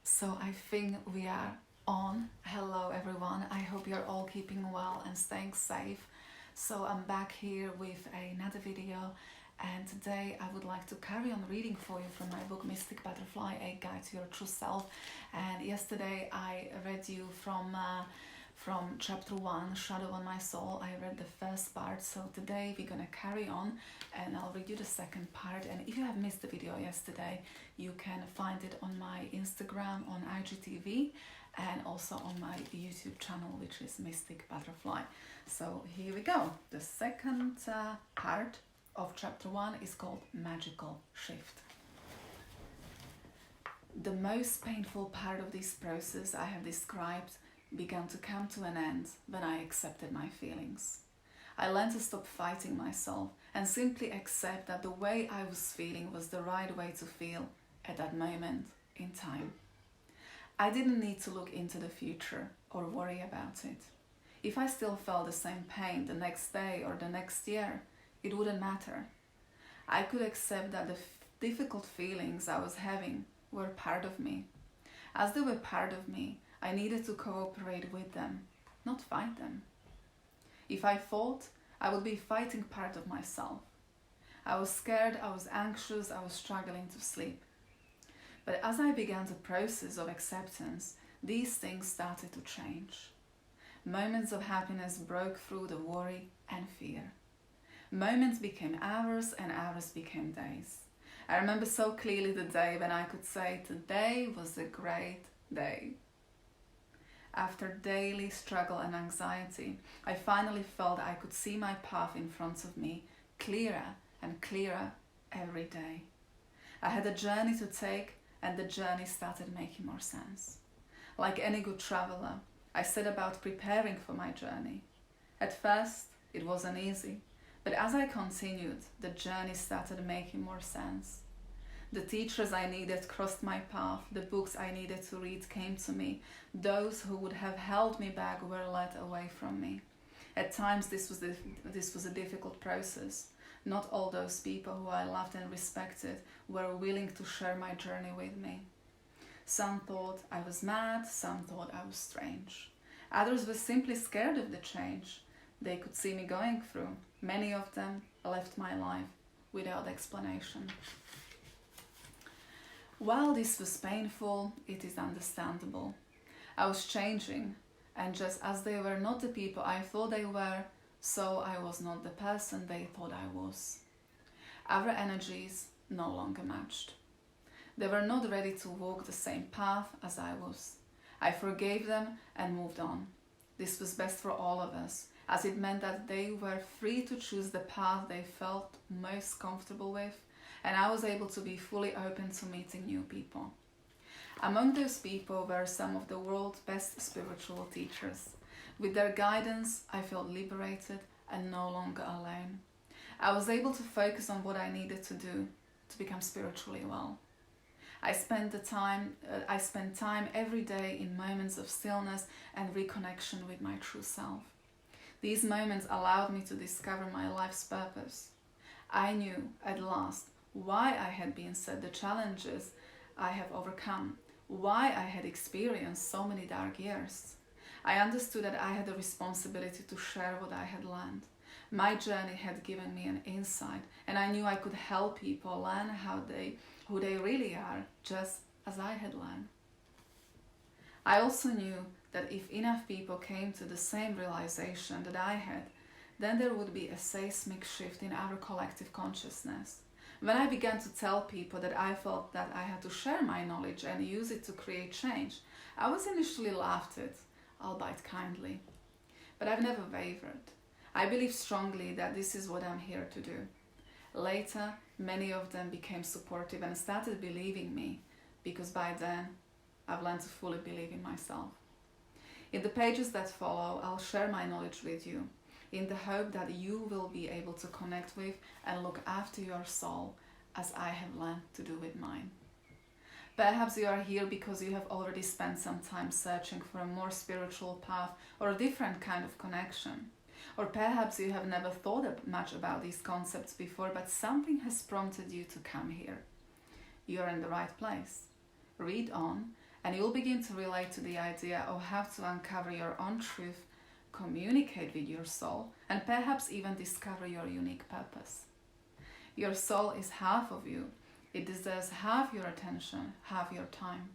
So I think we are on. Hello everyone. I hope you're all keeping well and staying safe. So I'm back here with another video, and today I would like to carry on reading for you from my book Mystic Butterfly, A Guide to Your True Self. And yesterday I read you from chapter 1, Shadow on My Soul. I read the first part, so today we're gonna carry on and I'll read you the second part. And if you have missed the video yesterday, you can find it on my Instagram, on IGTV, and also on my YouTube channel, which is Mystic Butterfly. So here we go. The second part of chapter 1 is called Magical Shift. The most painful part of this process I have described began to come to an end when I accepted my feelings. I learned to stop fighting myself and simply accept that the way I was feeling was the right way to feel at that moment in time. I didn't need to look into the future or worry about it. If I still felt the same pain the next day or the next year, it wouldn't matter. I could accept that the difficult feelings I was having were part of me. As they were part of me, I needed to cooperate with them, not fight them. If I fought, I would be fighting part of myself. I was scared, I was anxious, I was struggling to sleep. But as I began the process of acceptance, these things started to change. Moments of happiness broke through the worry and fear. Moments became hours and hours became days. I remember so clearly the day when I could say, today was a great day. After daily struggle and anxiety, I finally felt I could see my path in front of me clearer and clearer every day. I had a journey to take, and the journey started making more sense. Like any good traveler, I set about preparing for my journey. At first, it wasn't easy, but as I continued, the journey started making more sense. The teachers I needed crossed my path, the books I needed to read came to me, those who would have held me back were led away from me. At times this was a difficult process. Not all those people who I loved and respected were willing to share my journey with me. Some thought I was mad, some thought I was strange. Others were simply scared of the change they could see me going through. Many of them left my life without explanation. While this was painful, it is understandable. I was changing, and just as they were not the people I thought they were, so I was not the person they thought I was. Our energies no longer matched. They were not ready to walk the same path as I was. I forgave them and moved on. This was best for all of us, as it meant that they were free to choose the path they felt most comfortable with, and I was able to be fully open to meeting new people. Among those people were some of the world's best spiritual teachers. With their guidance, I felt liberated and no longer alone. I was able to focus on what I needed to do to become spiritually well. I spent time every day in moments of stillness and reconnection with my true self. These moments allowed me to discover my life's purpose. I knew at last why I had been set the challenges I have overcome, why I had experienced so many dark years. I understood that I had a responsibility to share what I had learned. My journey had given me an insight, and I knew I could help people learn who they really are, just as I had learned. I also knew that if enough people came to the same realization that I had, then there would be a seismic shift in our collective consciousness. When I began to tell people that I felt that I had to share my knowledge and use it to create change, I was initially laughed at, albeit kindly. But I've never wavered. I believe strongly that this is what I'm here to do. Later, many of them became supportive and started believing me, because by then, I've learned to fully believe in myself. In the pages that follow, I'll share my knowledge with you, in the hope that you will be able to connect with and look after your soul as I have learned to do with mine. Perhaps you are here because you have already spent some time searching for a more spiritual path or a different kind of connection. Or perhaps you have never thought much about these concepts before, but something has prompted you to come here. You are in the right place. Read on and you'll begin to relate to the idea of how to uncover your own truth, communicate with your soul, and perhaps even discover your unique purpose. Your soul is half of you. It deserves half your attention, half your time.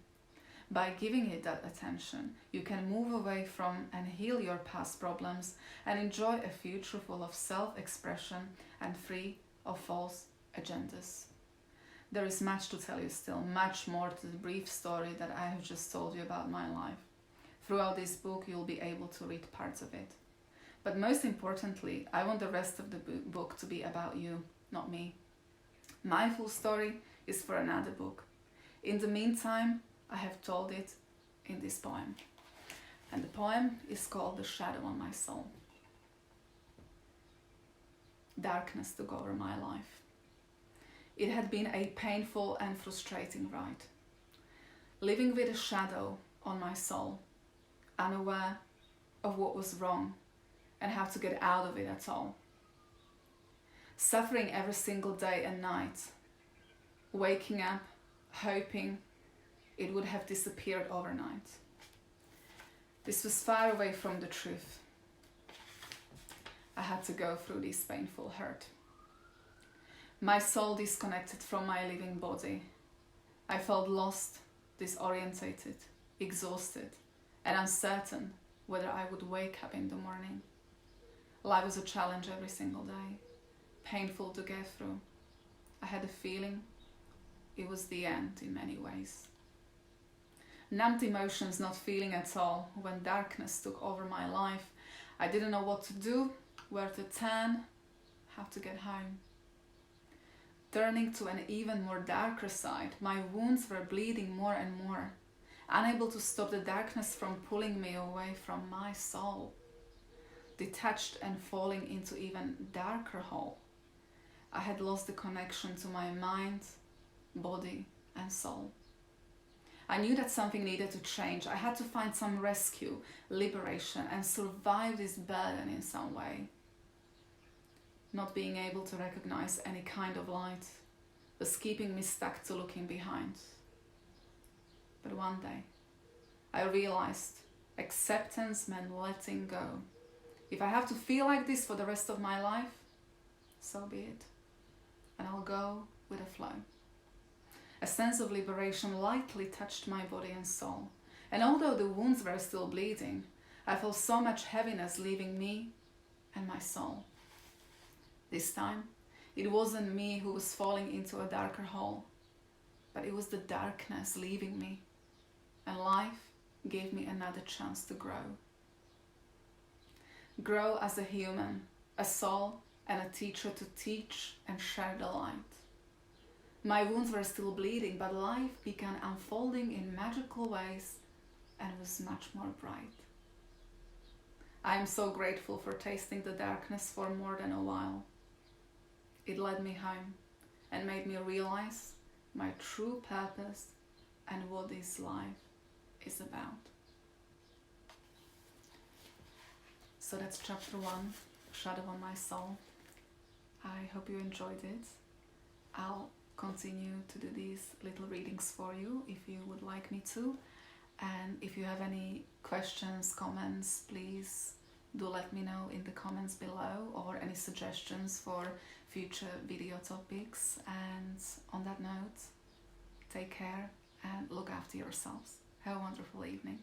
By giving it that attention, you can move away from and heal your past problems and enjoy a future full of self-expression and free of false agendas. There is much to tell you still, much more to the brief story that I have just told you about my life. Throughout this book, you'll be able to read parts of it. But most importantly, I want the rest of the book to be about you, not me. My full story is for another book. In the meantime, I have told it in this poem. And the poem is called The Shadow on My Soul. Darkness took over my life. It had been a painful and frustrating ride. Living with a shadow on my soul, unaware of what was wrong and how to get out of it at all. Suffering every single day and night, waking up, hoping it would have disappeared overnight. This was far away from the truth. I had to go through this painful hurt. My soul disconnected from my living body. I felt lost, disorientated, exhausted, and uncertain whether I would wake up in the morning. Life was a challenge every single day, painful to get through. I had a feeling it was the end in many ways. Numbed emotions, not feeling at all. When darkness took over my life, I didn't know what to do, where to turn, how to get home. Turning to an even more darker side, my wounds were bleeding more and more, unable to stop the darkness from pulling me away from my soul. Detached and falling into even darker hole, I had lost the connection to my mind, body, and soul. I knew that something needed to change. I had to find some rescue, liberation, and survive this burden in some way. Not being able to recognize any kind of light was keeping me stuck to looking behind. But one day, I realized acceptance meant letting go. If I have to feel like this for the rest of my life, so be it. And I'll go with the flow. A sense of liberation lightly touched my body and soul. And although the wounds were still bleeding, I felt so much heaviness leaving me and my soul. This time, it wasn't me who was falling into a darker hole, but it was the darkness leaving me. And life gave me another chance to grow. Grow as a human, a soul, and a teacher to teach and share the light. My wounds were still bleeding, but life began unfolding in magical ways and was much more bright. I am so grateful for tasting the darkness for more than a while. It led me home and made me realize my true purpose and what this life is about. So that's chapter 1, Shadow on My Soul. I hope you enjoyed it. I'll continue to do these little readings for you if you would like me to. And if you have any questions, comments, please do let me know in the comments below, or any suggestions for future video topics. And on that note, take care and look after yourselves. Have a wonderful evening.